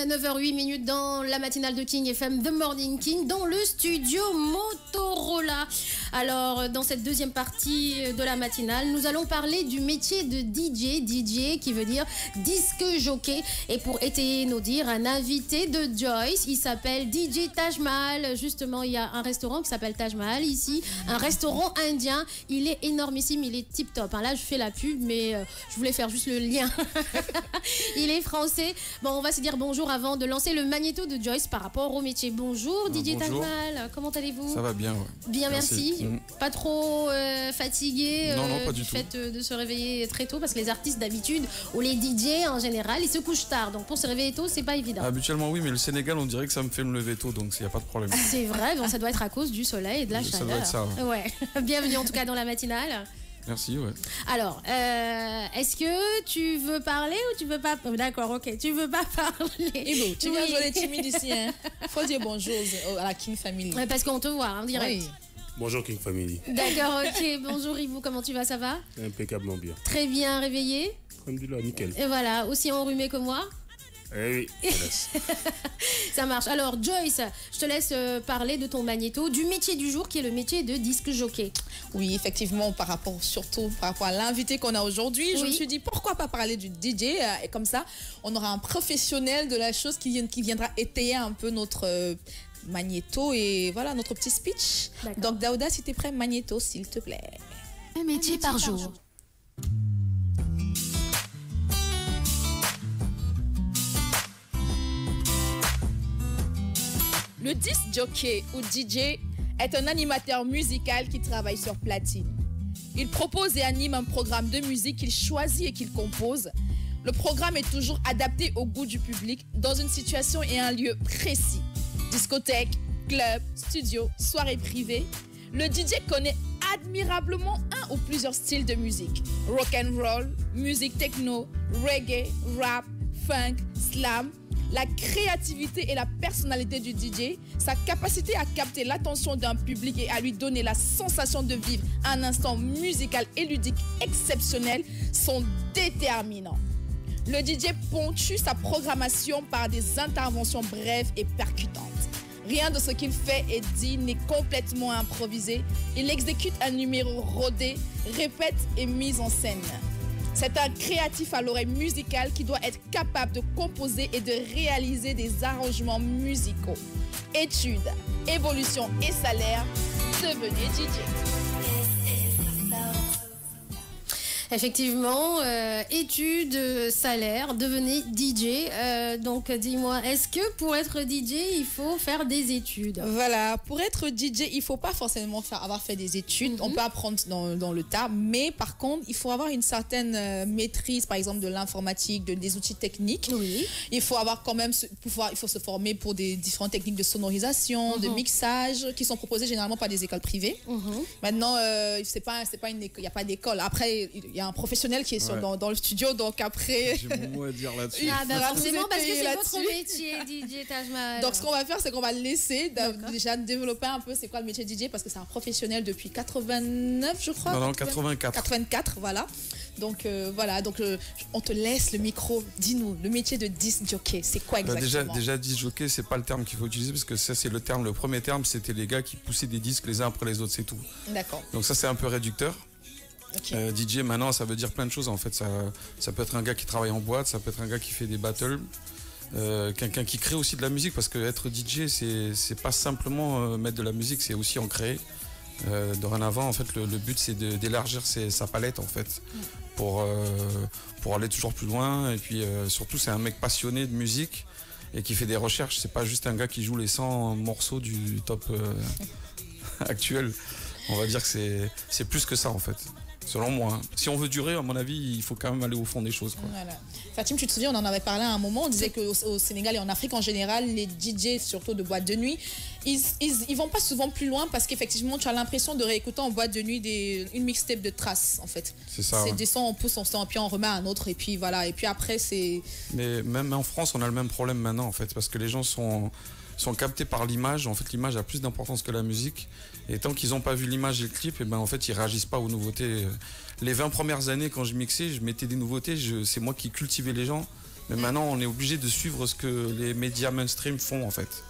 9h08 dans la matinale de King FM, The Morning King, dans le studio Motorola. Alors, dans cette deuxième partie de la matinale, nous allons parler du métier de DJ. DJ qui veut dire disque jockey. Et pour étayer nos dires, un invité de Joyce, il s'appelle DJ Taj Mahal. Justement, il y a un restaurant qui s'appelle Taj Mahal ici, un restaurant indien. Il est énormissime, il est tip top. Là, je fais la pub, mais je voulais faire juste le lien. Il est français. Bon, on va se dire bonjour avant de lancer le magnéto de Joyce par rapport au métier. Bonjour DJ Taj Mahal, comment allez-vous? Ça va bien, ouais. Bien, merci. Pas trop fatigué non, pas du du fait de se réveiller très tôt, parce que les artistes d'habitude, ou les DJ en général, ils se couchent tard. Donc pour se réveiller tôt, c'est pas évident. Habituellement oui, mais le Sénégal, on dirait que ça me fait me lever tôt, donc il n'y a pas de problème. C'est vrai, bon, ça doit être à cause du soleil et de la chaleur. Ça doit être ça. Ouais. Bienvenue en tout cas dans la matinale. Merci, ouais. Alors, est-ce que tu veux parler ou tu veux pas? D'accord, ok. Tu veux pas parler? Ibo, tu viens jouer les timides ici, hein? Faut dire bonjour à la King Family. Ouais, parce qu'on te voit en direct. Oui. Bonjour King Family. D'accord, ok. Bonjour Ivo, comment tu vas? Ça va? Impeccablement bien. Très bien réveillé. Alhamdoulilah, nickel. Et voilà, aussi enrhumé que moi. Eh oui, ça marche. Alors Joyce, je te laisse parler de ton magnéto, du métier du jour qui est le métier de disque jockey. Oui, effectivement, surtout par rapport à l'invité qu'on a aujourd'hui, je me suis dit pourquoi pas parler du DJ et comme ça, on aura un professionnel de la chose qui viendra étayer un peu notre magnéto et voilà notre petit speech. Donc Daouda, si tu es prêt, magnéto s'il te plaît. Un métier par jour. Le disc jockey ou DJ est un animateur musical qui travaille sur platine. Il propose et anime un programme de musique qu'il choisit et qu'il compose. Le programme est toujours adapté au goût du public dans une situation et un lieu précis. Discothèque, club, studio, soirée privée. Le DJ connaît admirablement un ou plusieurs styles de musique. Rock and roll, musique techno, reggae, rap, funk, slam. La créativité et la personnalité du DJ, sa capacité à capter l'attention d'un public et à lui donner la sensation de vivre un instant musical et ludique exceptionnel sont déterminants. Le DJ ponctue sa programmation par des interventions brèves et percutantes. Rien de ce qu'il fait et dit n'est complètement improvisé. Il exécute un numéro rodé, répète et mise en scène. C'est un créatif à l'oreille musicale qui doit être capable de composer et de réaliser des arrangements musicaux. Études, évolution et salaire, devenez DJ. Effectivement, études, salaire, devenez DJ. Donc dis-moi, est-ce que pour être DJ, il faut faire des études? Voilà, pour être DJ, il ne faut pas forcément avoir fait des études. On peut apprendre dans le tas, mais par contre, il faut avoir une certaine maîtrise, par exemple, de l'informatique, des outils techniques. Oui. Il faut avoir quand même il faut se former pour des différentes techniques de sonorisation, de mixage, qui sont proposées généralement par des écoles privées. Maintenant, il n'y a pas d'école. Après, il y a un professionnel qui est dans le studio, donc après... J'ai mon mot à dire là-dessus. Forcément, parce que c'est votre métier, DJ Taj Mahal. Donc, ce qu'on va faire, c'est qu'on va le laisser déjà développer un peu c'est quoi le métier de DJ, parce que c'est un professionnel depuis 89, je crois. Non, 84. 84, voilà. Donc, on te laisse le micro. Dis-nous, le métier de disc jockey, c'est quoi exactement? Déjà, disc jockey, c'est pas le terme qu'il faut utiliser, parce que ça, c'est le premier terme, c'était les gars qui poussaient des disques les uns après les autres, c'est tout. D'accord. Donc ça, c'est un peu réducteur. Okay. DJ maintenant ça veut dire plein de choses en fait, ça peut être un gars qui travaille en boîte, ça peut être un gars qui fait des battles, quelqu'un qui crée aussi de la musique, parce que être DJ c'est pas simplement mettre de la musique, c'est aussi en créer. Dorénavant en fait le but c'est d'élargir sa palette en fait pour aller toujours plus loin, et puis surtout c'est un mec passionné de musique et qui fait des recherches, c'est pas juste un gars qui joue les 100 morceaux du top actuel. On va dire que c'est plus que ça en fait. Selon moi. Si on veut durer, à mon avis, il faut quand même aller au fond des choses, quoi. Voilà. Fatim, tu te souviens, on en avait parlé à un moment, on disait qu'au Sénégal et en Afrique en général, les DJ, surtout de boîte de nuit, ils vont pas souvent plus loin, parce qu'effectivement, tu as l'impression de réécouter en boîte de nuit une mixtape de traces, en fait. C'est ça. C'est des sons, on pousse, on sent, puis on remet un autre, et puis voilà. Et puis après, c'est... Mais même en France, on a le même problème maintenant, en fait, parce que les gens sont captés par l'image. En fait, l'image a plus d'importance que la musique. Et tant qu'ils n'ont pas vu l'image et le clip, et ben, en fait, ils réagissent pas aux nouveautés. Les 20 premières années, quand je mixais, je mettais des nouveautés. C'est moi qui cultivais les gens. Mais maintenant, on est obligé de suivre ce que les médias mainstream font en fait.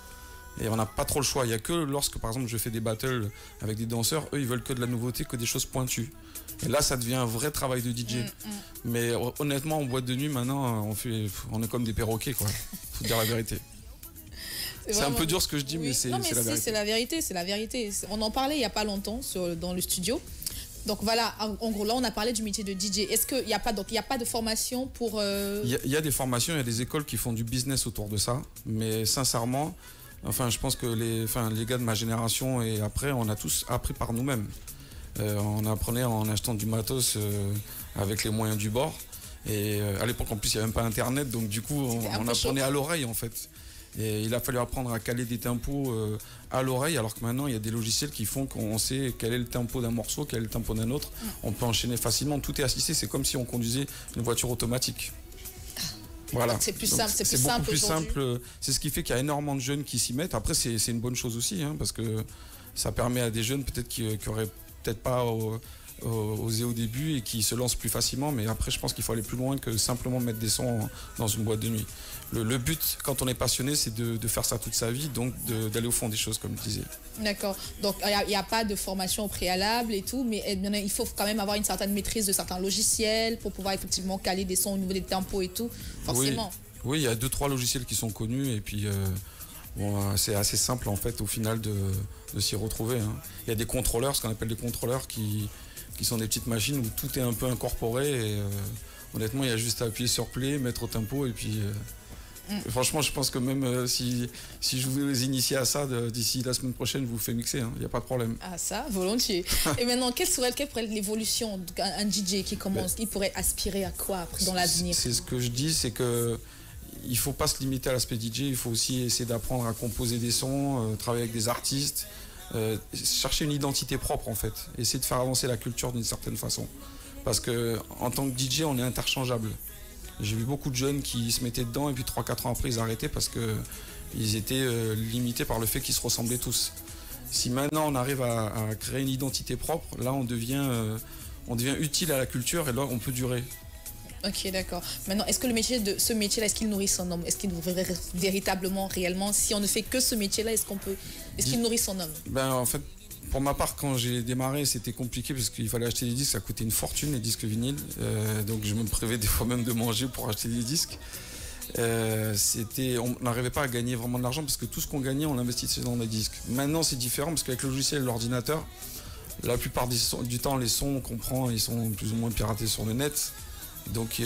Et on n'a pas trop le choix. Il n'y a que lorsque, par exemple, je fais des battles avec des danseurs, eux, ils veulent que de la nouveauté, que des choses pointues. Et là, ça devient un vrai travail de DJ. Mais honnêtement, en boîte de nuit, maintenant, on est comme des perroquets, quoi. Faut dire la vérité. C'est un peu dur ce que je dis, mais c'est la vérité. C'est la vérité, c'est la vérité. On en parlait il n'y a pas longtemps dans le studio. Donc voilà, en gros, là, on a parlé du métier de DJ. Est-ce qu'il n'y a pas de formation pour... Il y a des formations, il y a des écoles qui font du business autour de ça. Mais sincèrement, enfin, je pense que les gars de ma génération et après, on a tous appris par nous-mêmes. On apprenait en achetant du matos avec les moyens du bord. Et à l'époque, en plus, il n'y avait même pas Internet. Donc du coup, on apprenait à l'oreille, en fait. Et il a fallu apprendre à caler des tempos à l'oreille, alors que maintenant il y a des logiciels qui font qu'on sait quel est le tempo d'un morceau, quel est le tempo d'un autre. On peut enchaîner facilement, tout est assisté, c'est comme si on conduisait une voiture automatique. Voilà. C'est plus simple, c'est plus beaucoup simple plus simple. C'est ce qui fait qu'il y a énormément de jeunes qui s'y mettent. Après, c'est une bonne chose aussi, hein, parce que ça permet à des jeunes peut-être qui auraient peut-être pas osé au début et qui se lancent plus facilement. Mais après, je pense qu'il faut aller plus loin que simplement mettre des sons dans une boîte de nuit. Le but, quand on est passionné, c'est de faire ça toute sa vie, donc d'aller au fond des choses, comme je disais. D'accord. Donc, il n'y a pas de formation au préalable et tout, mais il faut quand même avoir une certaine maîtrise de certains logiciels pour pouvoir effectivement caler des sons au niveau des tempos et tout, forcément. Oui, il y a 2-3 logiciels qui sont connus et puis c'est assez simple en fait au final de s'y retrouver. Hein. Il y a des contrôleurs, ce qu'on appelle des contrôleurs qui sont des petites machines où tout est un peu incorporé et honnêtement, il y a juste à appuyer sur play, mettre au tempo et puis... Franchement, je pense que même si je vous initiez à ça, d'ici la semaine prochaine, vous faites mixer, il n'y a pas de problème. Ah ça, volontiers. Et maintenant, quelle pourrait être l'évolution d'un DJ qui commence, il pourrait aspirer à quoi après dans l'avenir? C'est ce que je dis, c'est que il ne faut pas se limiter à l'aspect DJ, il faut aussi essayer d'apprendre à composer des sons, travailler avec des artistes, chercher une identité propre en fait, essayer de faire avancer la culture d'une certaine façon. Parce qu'en tant que DJ, on est interchangeable. J'ai vu beaucoup de jeunes qui se mettaient dedans et puis 3-4 ans après ils arrêtaient parce qu'ils étaient limités par le fait qu'ils se ressemblaient tous. Si maintenant on arrive à créer une identité propre, là on devient utile à la culture et là on peut durer. Ok, d'accord. Maintenant, est-ce que ce métier-là, est-ce qu'il nourrit son homme? Est-ce qu'il nourrit véritablement, réellement? Si on ne fait que ce métier-là, est-ce qu'il nourrit son homme? En fait, pour ma part, quand j'ai démarré, c'était compliqué parce qu'il fallait acheter des disques, ça coûtait une fortune, les disques vinyles. Donc je me privais des fois même de manger pour acheter des disques. On n'arrivait pas à gagner vraiment de l'argent parce que tout ce qu'on gagnait, on l'investissait dans des disques. Maintenant, c'est différent parce qu'avec le logiciel et l'ordinateur, la plupart du temps, les sons qu'on prend, ils sont plus ou moins piratés sur le net. Donc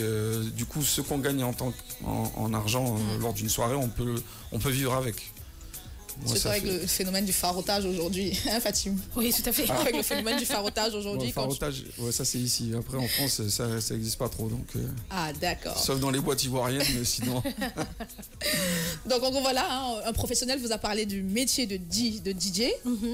du coup, ce qu'on gagne en argent lors d'une soirée, on peut vivre avec. Surtout avec le phénomène du farotage aujourd'hui, hein, Fatim? Oui, tout à fait. Avec le phénomène du farotage aujourd'hui. Le farotage, ça c'est ici. Après en France, ça n'existe pas trop. Donc, ah d'accord. Sauf dans les boîtes ivoiriennes, mais sinon. Donc en gros voilà, hein, un professionnel vous a parlé du métier de DJ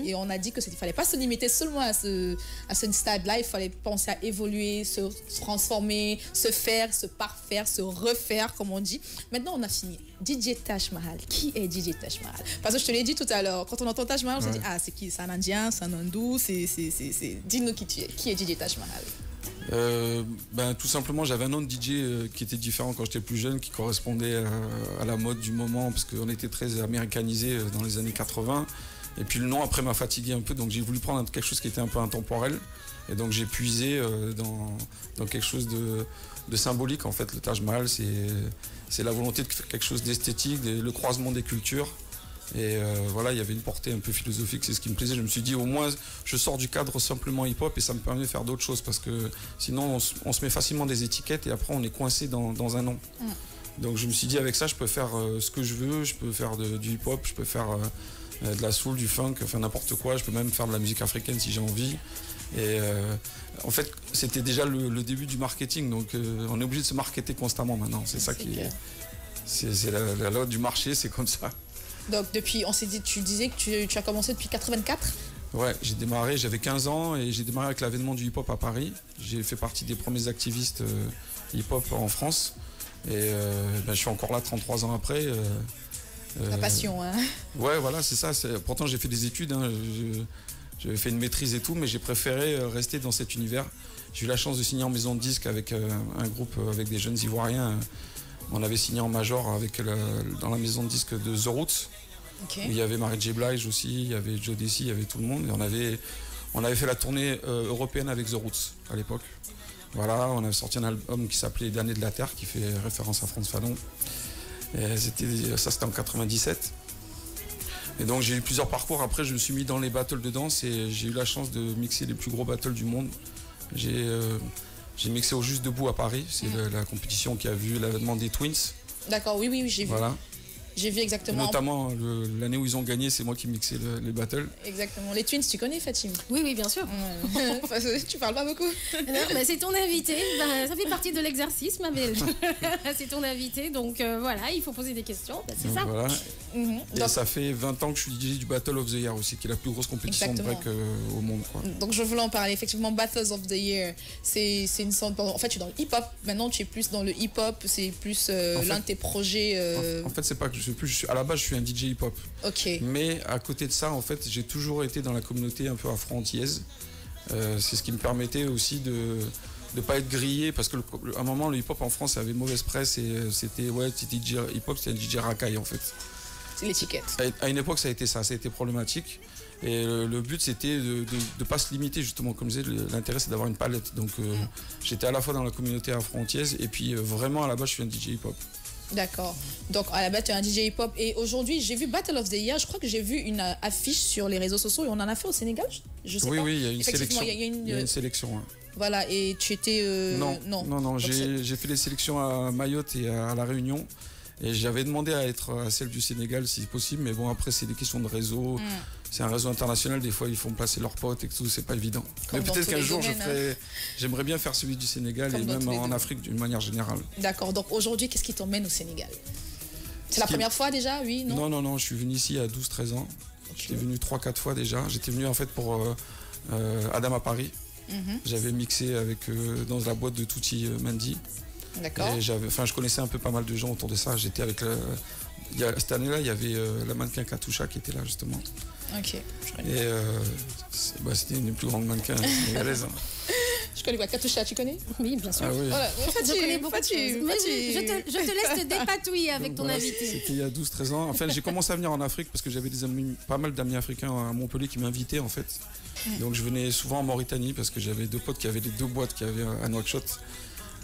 et on a dit qu'il ne fallait pas se limiter seulement à ce stade-là, il fallait penser à évoluer, se transformer, se faire, se parfaire, se refaire comme on dit. Maintenant on a fini. DJ Taj Mahal. Qui est DJ Taj Mahal? Parce que je te l'ai dit tout à l'heure, quand on entend Taj Mahal, on se dit ah c'est qui? C'est un Indien, c'est un Hindou, dis-nous qui tu es. Qui est DJ Taj Mahal? Tout simplement, j'avais un nom de DJ qui était différent quand j'étais plus jeune, qui correspondait à la mode du moment, parce qu'on était très américanisé dans les années 80. Et puis le nom après m'a fatigué un peu, donc j'ai voulu prendre quelque chose qui était un peu intemporel. Et donc j'ai puisé dans quelque chose de symbolique. En fait, le Taj Mahal, c'est la volonté de faire quelque chose d'esthétique, le croisement des cultures. Et voilà, il y avait une portée un peu philosophique, c'est ce qui me plaisait. Je me suis dit, au moins, je sors du cadre simplement hip-hop et ça me permet de faire d'autres choses parce que sinon, on se met facilement des étiquettes et après, on est coincé dans un nom. Donc, je me suis dit, avec ça, je peux faire ce que je veux, je peux faire du hip-hop, je peux faire de la soul, du funk, enfin n'importe quoi. Je peux même faire de la musique africaine si j'ai envie. Et en fait, c'était déjà le début du marketing. Donc, on est obligé de se marketer constamment maintenant. C'est ça qui est. C'est la loi du marché, c'est comme ça. Donc depuis, tu disais que tu as commencé depuis 84? Ouais, j'ai démarré, j'avais 15 ans et j'ai démarré avec l'avènement du hip-hop à Paris. J'ai fait partie des premiers activistes hip-hop en France. Et je suis encore là 33 ans après. La passion, hein? Ouais, voilà, c'est ça. Pourtant, j'ai fait des études, hein, j'ai fait une maîtrise et tout, mais j'ai préféré rester dans cet univers. J'ai eu la chance de signer en maison de disque avec un groupe avec des jeunes Ivoiriens. On avait signé en major dans la maison de disques de The Roots. Ok. Il y avait Mary J. Blige aussi, il y avait Joe Desi, il y avait tout le monde. Et on avait fait la tournée européenne avec The Roots à l'époque. Voilà, on avait sorti un album qui s'appelait Dernier de la Terre, qui fait référence à Frantz Fanon. Et c'était en 97. Et donc j'ai eu plusieurs parcours. Après, je me suis mis dans les battles de danse et j'ai eu la chance de mixer les plus gros battles du monde. J'ai mixé au Juste Debout à Paris. C'est la compétition qui a vu l'avènement des Twins. D'accord, oui, j'ai vu. Voilà. J'ai vu exactement. Notamment l'année où ils ont gagné, c'est moi qui mixais les battles. Exactement. Les Twins, tu connais, Fatim? Oui, bien sûr. Parce que tu parles pas beaucoup. Non, mais c'est ton invité. Ben, ça fait partie de l'exercice, ma belle. C'est ton invité, donc voilà, il faut poser des questions. Ben, c'est Donc, ça. voilà. Et Donc, ça fait 20 ans que je suis DJ du Battle of the Year aussi, qui est la plus grosse compétition de break au monde. Quoi. donc je voulais en parler. Effectivement, Battles of the Year, c'est une sorte. En fait, tu es dans le hip-hop. Maintenant, tu es plus dans le hip-hop. C'est plus l'un de tes projets. En fait, c'est pas que à la base, je suis un DJ hip-hop. Ok. Mais à côté de ça, en fait, j'ai toujours été dans la communauté un peu afro-antillaise. C'est ce qui me permettait aussi de ne pas être grillé, parce qu'à un moment, le hip-hop en France avait mauvaise presse et c'était DJ hip-hop, c'était un DJ racaille en fait. C'est l'étiquette. À une époque, ça a été problématique. Et le but, c'était de ne pas se limiter, justement. Comme je disais, l'intérêt, c'est d'avoir une palette. Donc, j'étais à la fois dans la communauté afro-antillaise et puis vraiment, à la base, je suis un DJ hip-hop. D'accord. Donc, à la base, tu es un DJ hip-hop. Et aujourd'hui, j'ai vu Battle of the Year. Je crois que j'ai vu une affiche sur les réseaux sociaux. Et on en a fait au Sénégal, je sais pas. Oui, il y a une sélection. Il y a une sélection, ouais. Voilà, et tu étais... Non. J'ai fait les sélections à Mayotte et à La Réunion. Et j'avais demandé à être à celle du Sénégal si possible, mais bon, après, c'est des questions de réseau. C'est un réseau international, des fois, ils font passer leurs potes et tout, c'est pas évident. Comme mais peut-être qu'un jour, domaines, j'aimerais bien faire celui du Sénégal Comme et dans même tous les en domaines. Afrique d'une manière générale. D'accord. Donc, aujourd'hui, qu'est-ce qui t'emmène au Sénégal? C'est la première fois déjà, oui, non? Non, je suis venu ici à 12-13 ans. Okay. J'étais venu 3-4 fois déjà. J'étais venu en fait pour Adam à Paris. J'avais mixé dans la boîte de Tutti Mendy. D'accord. Et je connaissais un peu pas mal de gens autour de ça. J'étais avec cette année-là, il y avait la mannequin Katusha qui était là justement. Ok, je connais. Et c'était une des plus grandes mannequins sénégalaises. Je connais quoi? Katusha, tu connais? Oui, bien sûr. Ah oui. Voilà. Je connais beaucoup de choses. Mais je te laisse te dépatouiller avec ton invité. C'était il y a 12-13 ans. Enfin, j'ai commencé à venir en Afrique parce que j'avais pas mal d'amis africains à Montpellier qui m'invitaient en fait. Donc je venais souvent en Mauritanie parce que j'avais deux potes qui avaient les deux boîtes qui avaient à Nouakchott.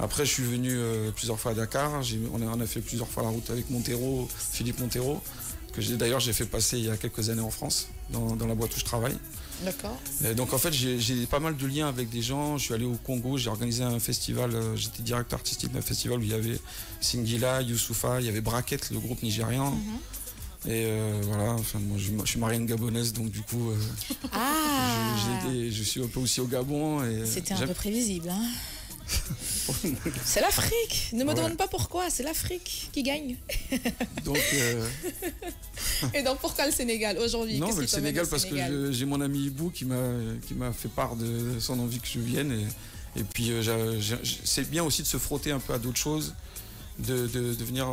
Après, je suis venu plusieurs fois à Dakar. On a fait plusieurs fois la route avec Philippe Montero, que j'ai fait passer il y a quelques années en France, dans la boîte où je travaille. D'accord. Et donc en fait, j'ai pas mal de liens avec des gens. Je suis allé au Congo, j'ai organisé un festival, j'étais directeur artistique d'un festival où il y avait Singila, Youssoufa, il y avait Bracket, le groupe nigérian. Et voilà, enfin, moi je suis marié à une gabonaise, donc du coup, je suis un peu aussi au Gabon. C'était un peu prévisible, hein. C'est l'Afrique. Ne me demande pas pourquoi, c'est l'Afrique qui gagne. Donc, Et donc pourquoi le Sénégal aujourd'hui? Non, mais le Sénégal parce que j'ai mon ami Ibou qui m'a fait part de son envie que je vienne. Et puis c'est bien aussi de se frotter un peu à d'autres choses, de venir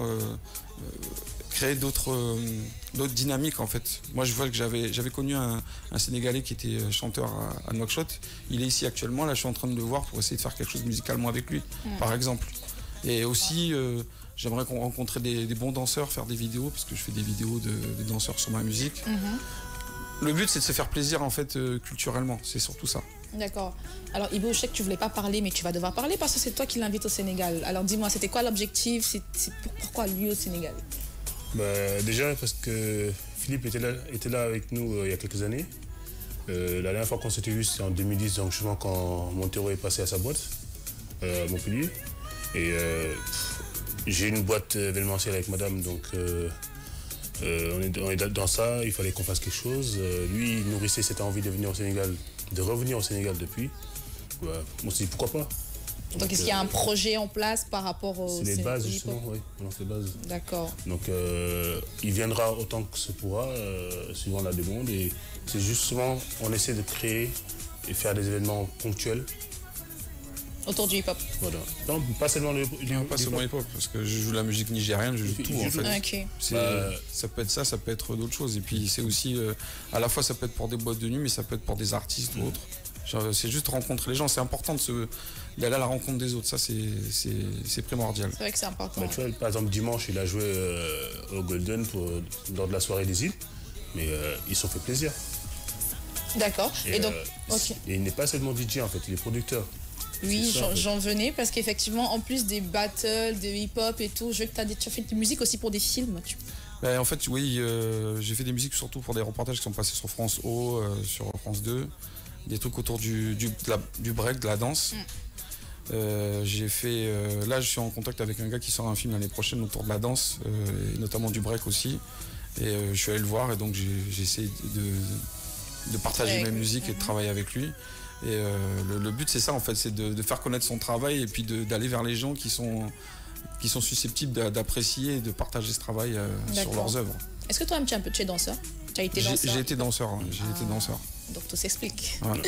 créer d'autres dynamiques en fait. Moi je vois que j'avais connu un Sénégalais qui était chanteur à Nouakchott. Il est ici actuellement, là je suis en train de le voir pour essayer de faire quelque chose musicalement avec lui, par exemple. Et aussi j'aimerais rencontrer des bons danseurs, faire des vidéos, parce que je fais des vidéos de danseurs sur ma musique. Le but c'est de se faire plaisir en fait culturellement, c'est surtout ça. D'accord. Alors Ibo, je sais que tu voulais pas parler, mais tu vas devoir parler parce que c'est toi qui l'invites au Sénégal. Alors dis-moi, c'était quoi l'objectif? Pourquoi lui au Sénégal? Déjà parce que Philippe était là avec nous il y a quelques années. La dernière fois qu'on s'était vu, c'était en 2010, donc justement quand Montero est passé à sa boîte à Montpellier. Et j'ai une boîte événementielle avec madame, donc on est dans ça, il fallait qu'on fasse quelque chose. Lui, il nourrissait cette envie de venir au Sénégal, de revenir au Sénégal depuis. On s'est dit pourquoi pas. Donc est-ce qu'il y a un projet en place par rapport au... C'est les bases justement, oui, c'est les bases. D'accord. Donc il viendra autant que se pourra, suivant la demande. Et c'est justement, on essaie de créer et faire des événements ponctuels. Autour du hip-hop. Voilà. Non, pas seulement le hip-hop, parce que je joue la musique nigérienne, je joue tout en fait. Okay. Ça peut être ça peut être d'autres choses. Et puis c'est aussi, à la fois ça peut être pour des boîtes de nuit, mais ça peut être pour des artistes ou autres. C'est juste rencontrer les gens. C'est important d'aller à la rencontre des autres. Ça, c'est primordial. C'est vrai que c'est important. Tu vois, par exemple, dimanche, il a joué au Golden lors de la soirée des îles. Mais ils se sont fait plaisir. D'accord. Et donc, et il n'est pas seulement DJ, en fait, il est producteur. Oui, j'en venais parce qu'effectivement, en plus des battles, des hip-hop et tout, je veux que tu as fait de la musique aussi pour des films. En fait, oui, j'ai fait des musiques surtout pour des reportages qui sont passés sur France O, sur France 2, des trucs autour du break, de la danse. J'ai fait, là, je suis en contact avec un gars qui sort un film l'année prochaine autour de la danse, et notamment du break aussi. Et je suis allé le voir et donc j'ai essayé de partager mes musiques et de travailler avec lui. Et le but, c'est ça, en fait, c'est de faire connaître son travail et puis d'aller vers les gens qui sont susceptibles d'apprécier et de partager ce travail sur leurs œuvres. Est-ce que toi, tu es un peu danseur? Tu as été danseur? J'ai été danseur, j'ai été danseur. Donc tout s'explique. Voilà.